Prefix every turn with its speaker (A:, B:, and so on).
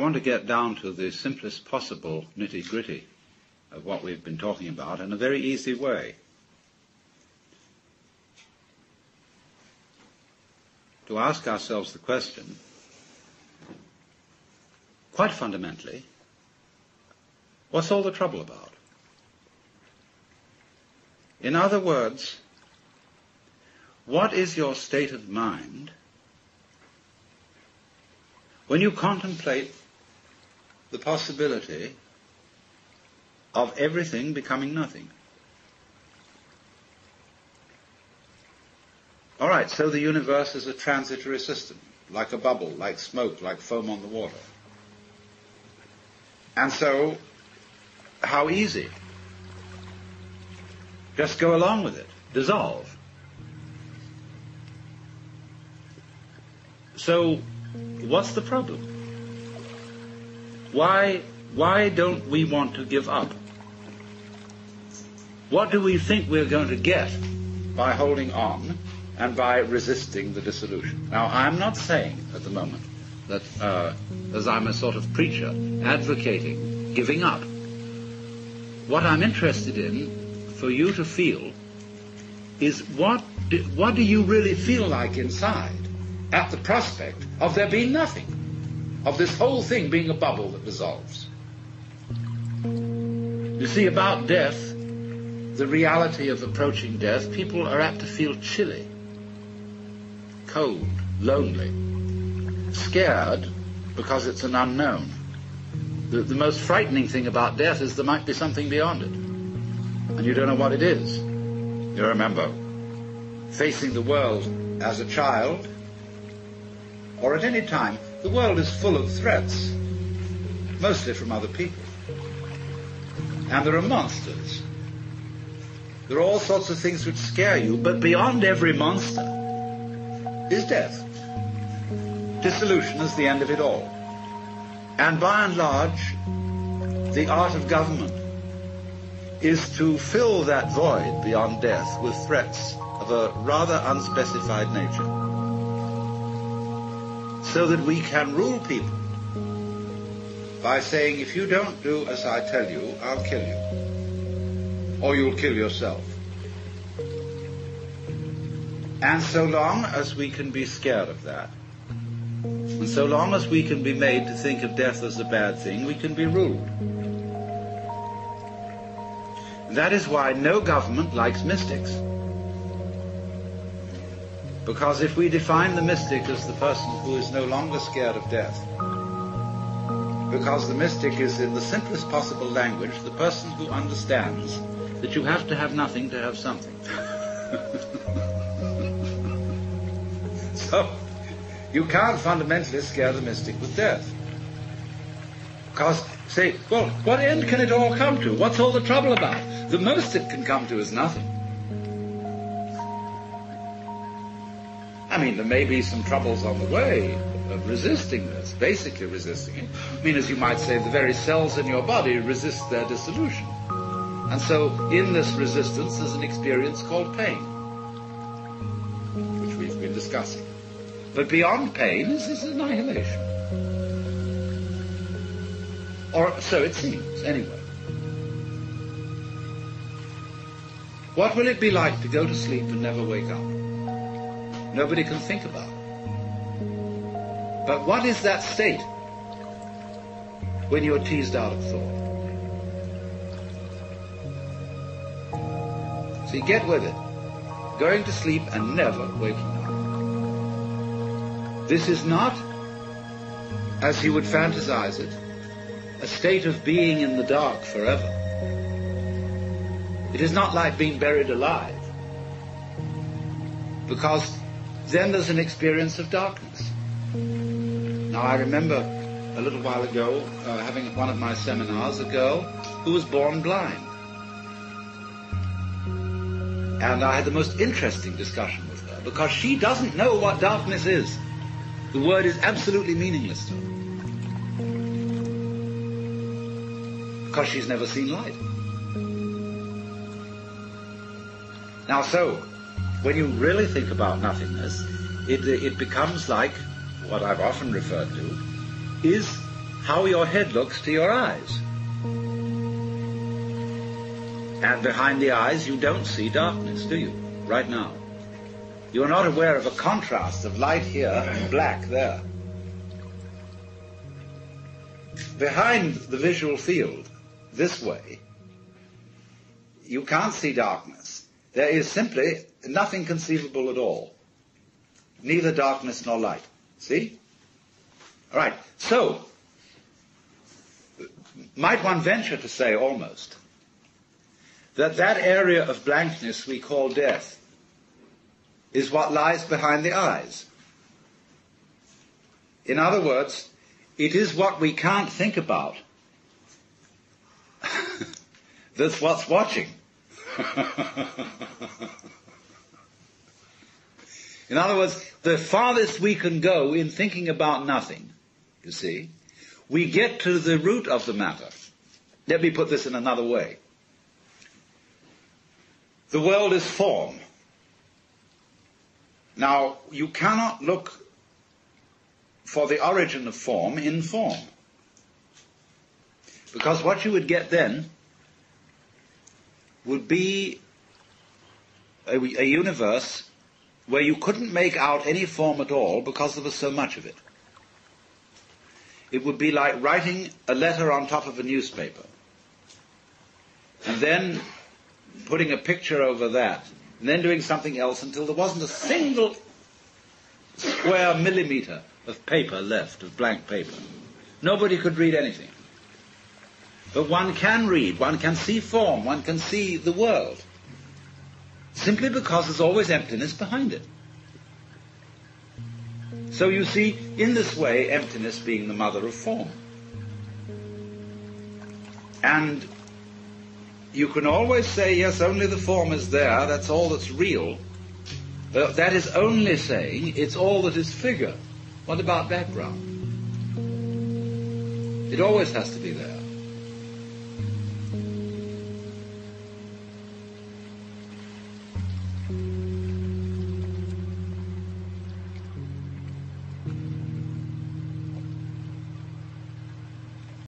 A: want to get down to the simplest possible nitty-gritty of what we've been talking about in a very easy way. To ask ourselves the question, quite fundamentally, what's all the trouble about? In other words, what is your state of mind when you contemplate the possibility of everything becoming nothing? All right, so the universe is a transitory system, like a bubble, like smoke, like foam on the water. And so, how easy? Just go along with it, dissolve. So, what's the problem? Why don't we want to give up? What do we think we're going to get by holding on and by resisting the dissolution? Now, I'm not saying at the moment that, as I'm a sort of preacher, advocating giving up. What I'm interested in, for you to feel, is what do you really feel like inside at the prospect of there being nothing, of this whole thing being a bubble that dissolves? You see, about death, the reality of approaching death, people are apt to feel chilly, cold, lonely, scared because it's an unknown. The most frightening thing about death is there might be something beyond it, and you don't know what it is. You remember facing the world as a child, or at any time, the world is full of threats, mostly from other people. And there are monsters. There are all sorts of things which scare you, but beyond every monster is death. Dissolution is the end of it all. And by and large, the art of government is to fill that void beyond death with threats of a rather unspecified nature, so that we can rule people by saying, if you don't do as I tell you, I'll kill you, or you'll kill yourself. And so long as we can be scared of that, and so long as we can be made to think of death as a bad thing, we can be ruled. That is why no government likes mystics. Because if we define the mystic as the person who is no longer scared of death, because the mystic is, in the simplest possible language, the person who understands that you have to have nothing to have something. So, you can't fundamentally scare the mystic with death. Because, say, well, what end can it all come to? What's all the trouble about? The most it can come to is nothing. I mean, there may be some troubles on the way of resisting this, basically resisting it. I mean, as you might say, the very cells in your body resist their dissolution. And so, in this resistance, there's an experience called pain, which we've been discussing. But beyond pain is annihilation. Or so it seems, anyway. What will it be like to go to sleep and never wake up? Nobody can think about it. But what is that state when you're teased out of thought? See, get with it. Going to sleep and never waking up. This is not, as you would fantasize it, a state of being in the dark forever. It is not like being buried alive, because then there's an experience of darkness. Now, I remember a little while ago having at one of my seminars a girl who was born blind. And I had the most interesting discussion with her, because she doesn't know what darkness is. The word is absolutely meaningless to her, because she's never seen light. Now, so, when you really think about nothingness, it becomes like what I've often referred to, is
B: how your head looks to your eyes. And behind the eyes you don't see darkness, do you? Right now. You're not aware of a contrast of light here and black there. Behind the visual field, this way, you can't see darkness. There is simply nothing conceivable at all. Neither darkness nor light. See? All right. So, might one venture to say almost that that area of blankness we call death is what lies behind the eyes. In other words, it is what we can't think about that's what's watching. In other words, the farthest we can go in thinking about nothing, you see, we get to the root of the matter. Let me put this in another way. The world is form. Now, you cannot look for the origin of form in form. Because what you would get then would be a universe where you couldn't make out any form at all because there was so much of it. It would be like writing a letter on top of a newspaper and then putting a picture over that and then doing something else until there wasn't a single square millimeter of paper left, of blank paper. Nobody could read anything. But one can read, one can see form, one can see the world, simply because there's always emptiness behind it. So you see, in this way, emptiness being the mother of form. And you can always say, yes, only the form is there, that's all that's real. That is only saying it's all that is figure. What about background? It always has to be there.